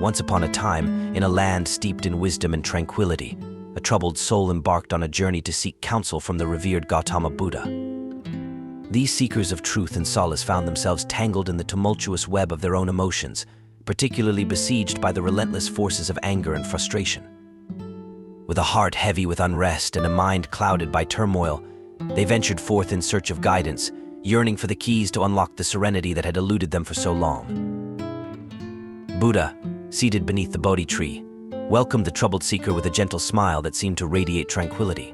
Once upon a time, in a land steeped in wisdom and tranquility, a troubled soul embarked on a journey to seek counsel from the revered Gautama Buddha. These seekers of truth and solace found themselves tangled in the tumultuous web of their own emotions, particularly besieged by the relentless forces of anger and frustration. With a heart heavy with unrest and a mind clouded by turmoil, they ventured forth in search of guidance, yearning for the keys to unlock the serenity that had eluded them for so long. Buddha, seated beneath the Bodhi tree, welcomed the troubled seeker with a gentle smile that seemed to radiate tranquility.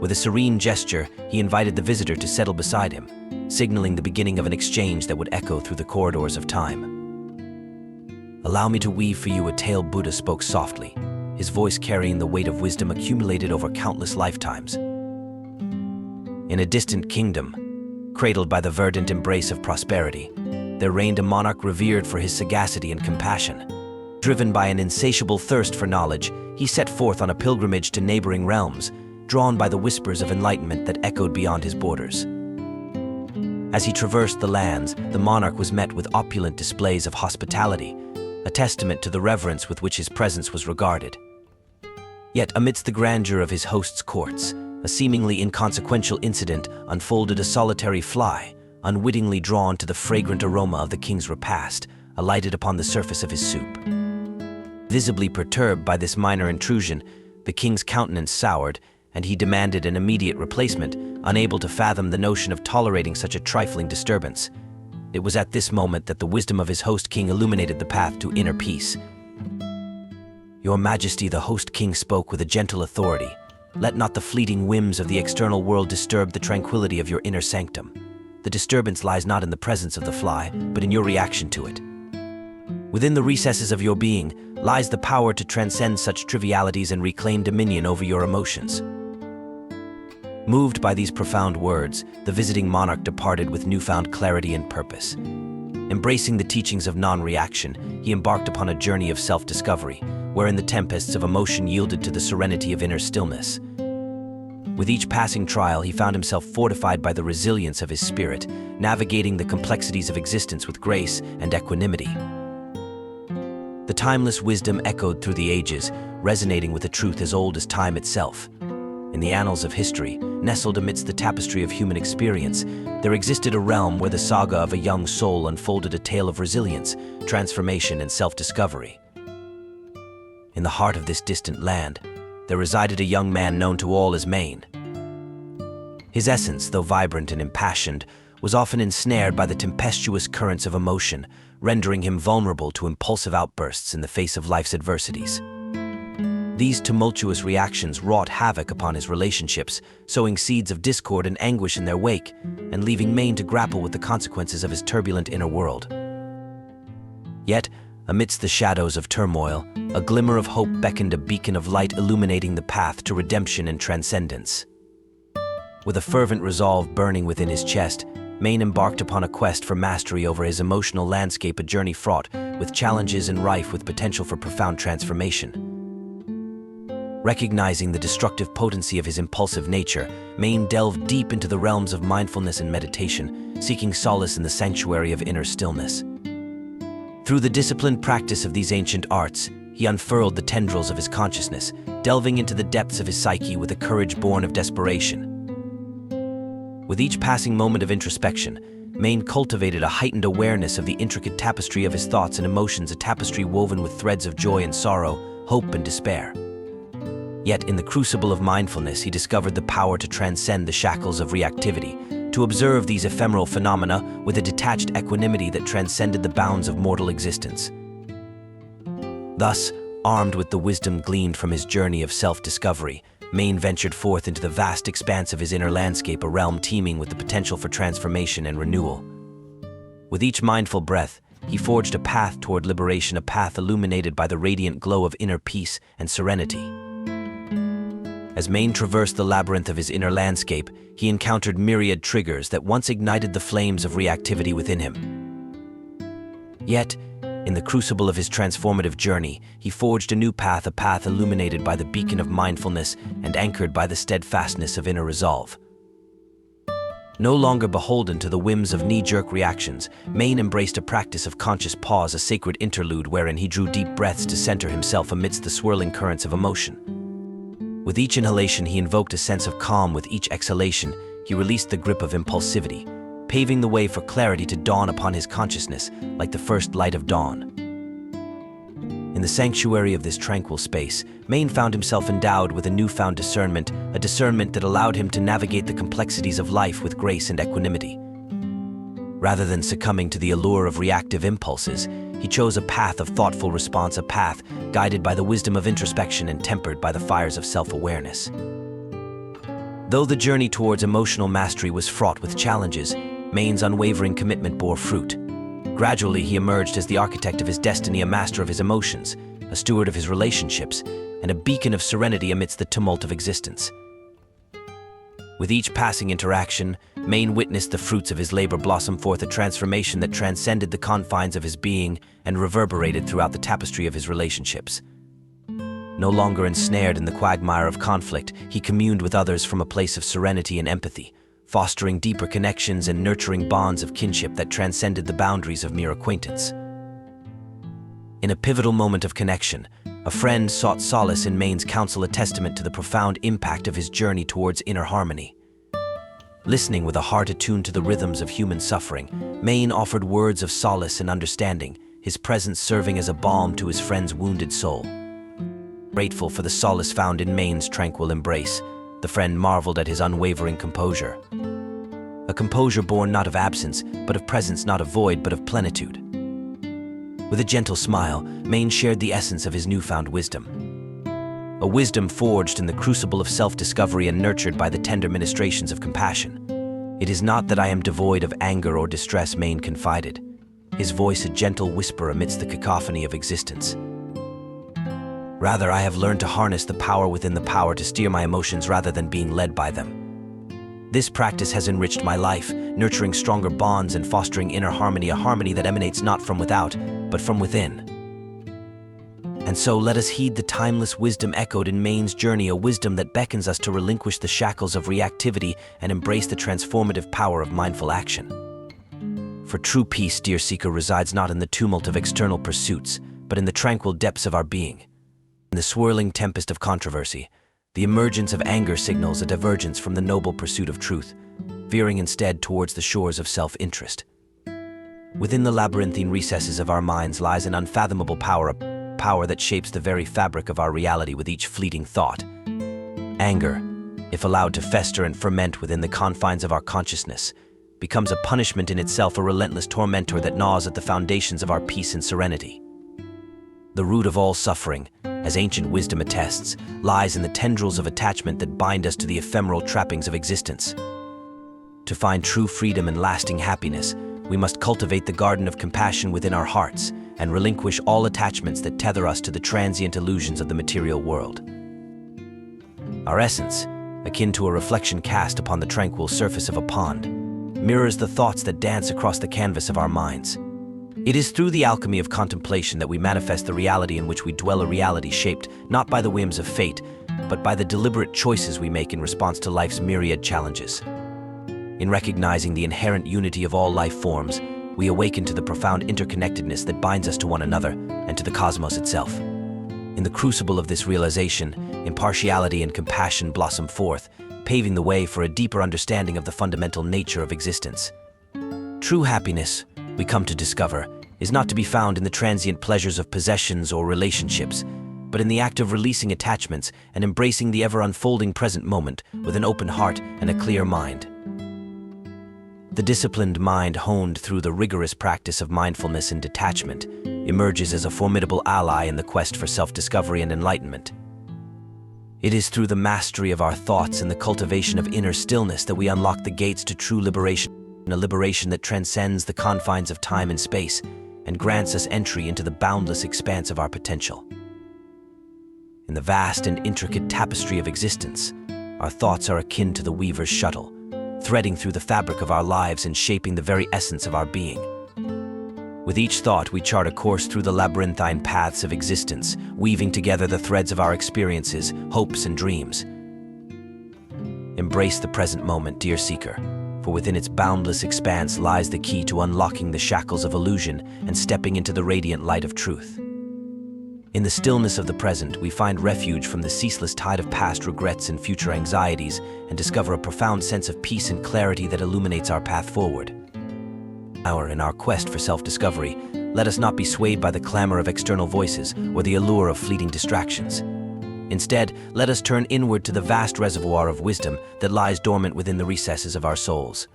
With a serene gesture, he invited the visitor to settle beside him, signaling the beginning of an exchange that would echo through the corridors of time. "Allow me to weave for you a tale," Buddha spoke softly, his voice carrying the weight of wisdom accumulated over countless lifetimes. In a distant kingdom, cradled by the verdant embrace of prosperity, there reigned a monarch revered for his sagacity and compassion. Driven by an insatiable thirst for knowledge, he set forth on a pilgrimage to neighboring realms, drawn by the whispers of enlightenment that echoed beyond his borders. As he traversed the lands, the monarch was met with opulent displays of hospitality, a testament to the reverence with which his presence was regarded. Yet amidst the grandeur of his host's courts, a seemingly inconsequential incident unfolded. A solitary fly, unwittingly drawn to the fragrant aroma of the king's repast, alighted upon the surface of his soup. Visibly perturbed by this minor intrusion, the king's countenance soured, and he demanded an immediate replacement, unable to fathom the notion of tolerating such a trifling disturbance. It was at this moment that the wisdom of his host king illuminated the path to inner peace. "Your Majesty," the host king spoke with a gentle authority, "let not the fleeting whims of the external world disturb the tranquility of your inner sanctum. The disturbance lies not in the presence of the fly, but in your reaction to it. Within the recesses of your being lies the power to transcend such trivialities and reclaim dominion over your emotions." Moved by these profound words, the visiting monarch departed with newfound clarity and purpose. Embracing the teachings of non-reaction, he embarked upon a journey of self-discovery, wherein the tempests of emotion yielded to the serenity of inner stillness. With each passing trial, he found himself fortified by the resilience of his spirit, navigating the complexities of existence with grace and equanimity. The timeless wisdom echoed through the ages, resonating with a truth as old as time itself. In the annals of history, nestled amidst the tapestry of human experience, there existed a realm where the saga of a young soul unfolded a tale of resilience, transformation, and self-discovery. In the heart of this distant land, there resided a young man known to all as Maine. His essence, though vibrant and impassioned, was often ensnared by the tempestuous currents of emotion, rendering him vulnerable to impulsive outbursts in the face of life's adversities. These tumultuous reactions wrought havoc upon his relationships, sowing seeds of discord and anguish in their wake, and leaving Maine to grapple with the consequences of his turbulent inner world. Yet, amidst the shadows of turmoil, a glimmer of hope beckoned, a beacon of light illuminating the path to redemption and transcendence. With a fervent resolve burning within his chest, Maine embarked upon a quest for mastery over his emotional landscape, a journey fraught with challenges and rife with potential for profound transformation. Recognizing the destructive potency of his impulsive nature, Maine delved deep into the realms of mindfulness and meditation, seeking solace in the sanctuary of inner stillness. Through the disciplined practice of these ancient arts, he unfurled the tendrils of his consciousness, delving into the depths of his psyche with a courage born of desperation. With each passing moment of introspection, Maine cultivated a heightened awareness of the intricate tapestry of his thoughts and emotions, a tapestry woven with threads of joy and sorrow, hope and despair. Yet in the crucible of mindfulness, he discovered the power to transcend the shackles of reactivity, to observe these ephemeral phenomena with a detached equanimity that transcended the bounds of mortal existence. Thus, armed with the wisdom gleaned from his journey of self-discovery, Maine ventured forth into the vast expanse of his inner landscape, a realm teeming with the potential for transformation and renewal. With each mindful breath, he forged a path toward liberation, a path illuminated by the radiant glow of inner peace and serenity. As Maine traversed the labyrinth of his inner landscape, he encountered myriad triggers that once ignited the flames of reactivity within him. Yet, in the crucible of his transformative journey, he forged a new path, a path illuminated by the beacon of mindfulness and anchored by the steadfastness of inner resolve. No longer beholden to the whims of knee-jerk reactions, Maine embraced a practice of conscious pause, a sacred interlude wherein he drew deep breaths to center himself amidst the swirling currents of emotion. With each inhalation, he invoked a sense of calm. With each exhalation, he released the grip of impulsivity, paving the way for clarity to dawn upon his consciousness like the first light of dawn. In the sanctuary of this tranquil space, Maine found himself endowed with a newfound discernment, a discernment that allowed him to navigate the complexities of life with grace and equanimity. Rather than succumbing to the allure of reactive impulses, he chose a path of thoughtful response, a path guided by the wisdom of introspection and tempered by the fires of self-awareness. Though the journey towards emotional mastery was fraught with challenges, Maine's unwavering commitment bore fruit. Gradually, he emerged as the architect of his destiny, a master of his emotions, a steward of his relationships, and a beacon of serenity amidst the tumult of existence. With each passing interaction, Maine witnessed the fruits of his labor blossom forth, a transformation that transcended the confines of his being and reverberated throughout the tapestry of his relationships. No longer ensnared in the quagmire of conflict, he communed with others from a place of serenity and empathy, fostering deeper connections and nurturing bonds of kinship that transcended the boundaries of mere acquaintance. In a pivotal moment of connection, a friend sought solace in Maine's counsel, a testament to the profound impact of his journey towards inner harmony. Listening with a heart attuned to the rhythms of human suffering, Maine offered words of solace and understanding, his presence serving as a balm to his friend's wounded soul. Grateful for the solace found in Maine's tranquil embrace, the friend marveled at his unwavering composure. A composure born not of absence, but of presence, not of void, but of plenitude. With a gentle smile, Maine shared the essence of his newfound wisdom. A wisdom forged in the crucible of self-discovery and nurtured by the tender ministrations of compassion. "It is not that I am devoid of anger or distress," Maine confided, his voice a gentle whisper amidst the cacophony of existence. "Rather, I have learned to harness the power within the power, to steer my emotions rather than being led by them. This practice has enriched my life, nurturing stronger bonds and fostering inner harmony, a harmony that emanates not from without, but from within." And so let us heed the timeless wisdom echoed in Maine's journey, a wisdom that beckons us to relinquish the shackles of reactivity and embrace the transformative power of mindful action. For true peace, dear seeker, resides not in the tumult of external pursuits, but in the tranquil depths of our being. In the swirling tempest of controversy, the emergence of anger signals a divergence from the noble pursuit of truth, veering instead towards the shores of self-interest. Within the labyrinthine recesses of our minds lies an unfathomable power, a power that shapes the very fabric of our reality with each fleeting thought. Anger, if allowed to fester and ferment within the confines of our consciousness, becomes a punishment in itself, a relentless tormentor that gnaws at the foundations of our peace and serenity. The root of all suffering, as ancient wisdom attests, lies in the tendrils of attachment that bind us to the ephemeral trappings of existence. To find true freedom and lasting happiness, we must cultivate the garden of compassion within our hearts and relinquish all attachments that tether us to the transient illusions of the material world. Our essence, akin to a reflection cast upon the tranquil surface of a pond, mirrors the thoughts that dance across the canvas of our minds. It is through the alchemy of contemplation that we manifest the reality in which we dwell, a reality shaped not by the whims of fate, but by the deliberate choices we make in response to life's myriad challenges. In recognizing the inherent unity of all life forms, we awaken to the profound interconnectedness that binds us to one another and to the cosmos itself. In the crucible of this realization, impartiality and compassion blossom forth, paving the way for a deeper understanding of the fundamental nature of existence. True happiness, we come to discover, is not to be found in the transient pleasures of possessions or relationships, but in the act of releasing attachments and embracing the ever-unfolding present moment with an open heart and a clear mind. The disciplined mind, honed through the rigorous practice of mindfulness and detachment, emerges as a formidable ally in the quest for self-discovery and enlightenment. It is through the mastery of our thoughts and the cultivation of inner stillness that we unlock the gates to true liberation, a liberation that transcends the confines of time and space and grants us entry into the boundless expanse of our potential. In the vast and intricate tapestry of existence, our thoughts are akin to the weaver's shuttle, threading through the fabric of our lives and shaping the very essence of our being. With each thought, we chart a course through the labyrinthine paths of existence, weaving together the threads of our experiences, hopes, and dreams. Embrace the present moment, dear seeker, for within its boundless expanse lies the key to unlocking the shackles of illusion and stepping into the radiant light of truth. In the stillness of the present, we find refuge from the ceaseless tide of past regrets and future anxieties and discover a profound sense of peace and clarity that illuminates our path forward. In our quest for self-discovery, let us not be swayed by the clamor of external voices or the allure of fleeting distractions. Instead, let us turn inward to the vast reservoir of wisdom that lies dormant within the recesses of our souls.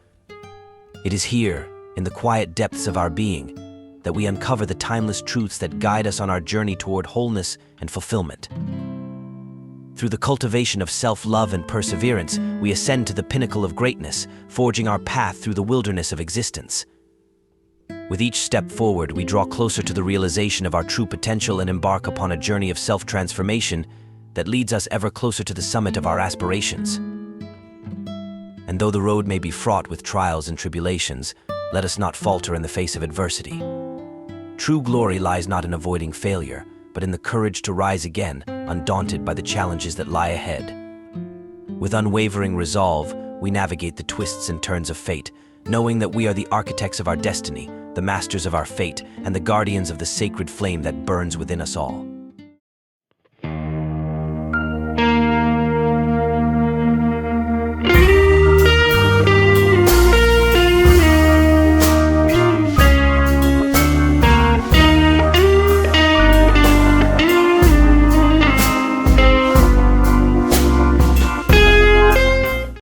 It is here, in the quiet depths of our being, that we uncover the timeless truths that guide us on our journey toward wholeness and fulfillment. Through the cultivation of self-love and perseverance, we ascend to the pinnacle of greatness, forging our path through the wilderness of existence. With each step forward, we draw closer to the realization of our true potential and embark upon a journey of self-transformation that leads us ever closer to the summit of our aspirations. And though the road may be fraught with trials and tribulations, let us not falter in the face of adversity. True glory lies not in avoiding failure, but in the courage to rise again, undaunted by the challenges that lie ahead. With unwavering resolve, we navigate the twists and turns of fate, knowing that we are the architects of our destiny, the masters of our fate, and the guardians of the sacred flame that burns within us all.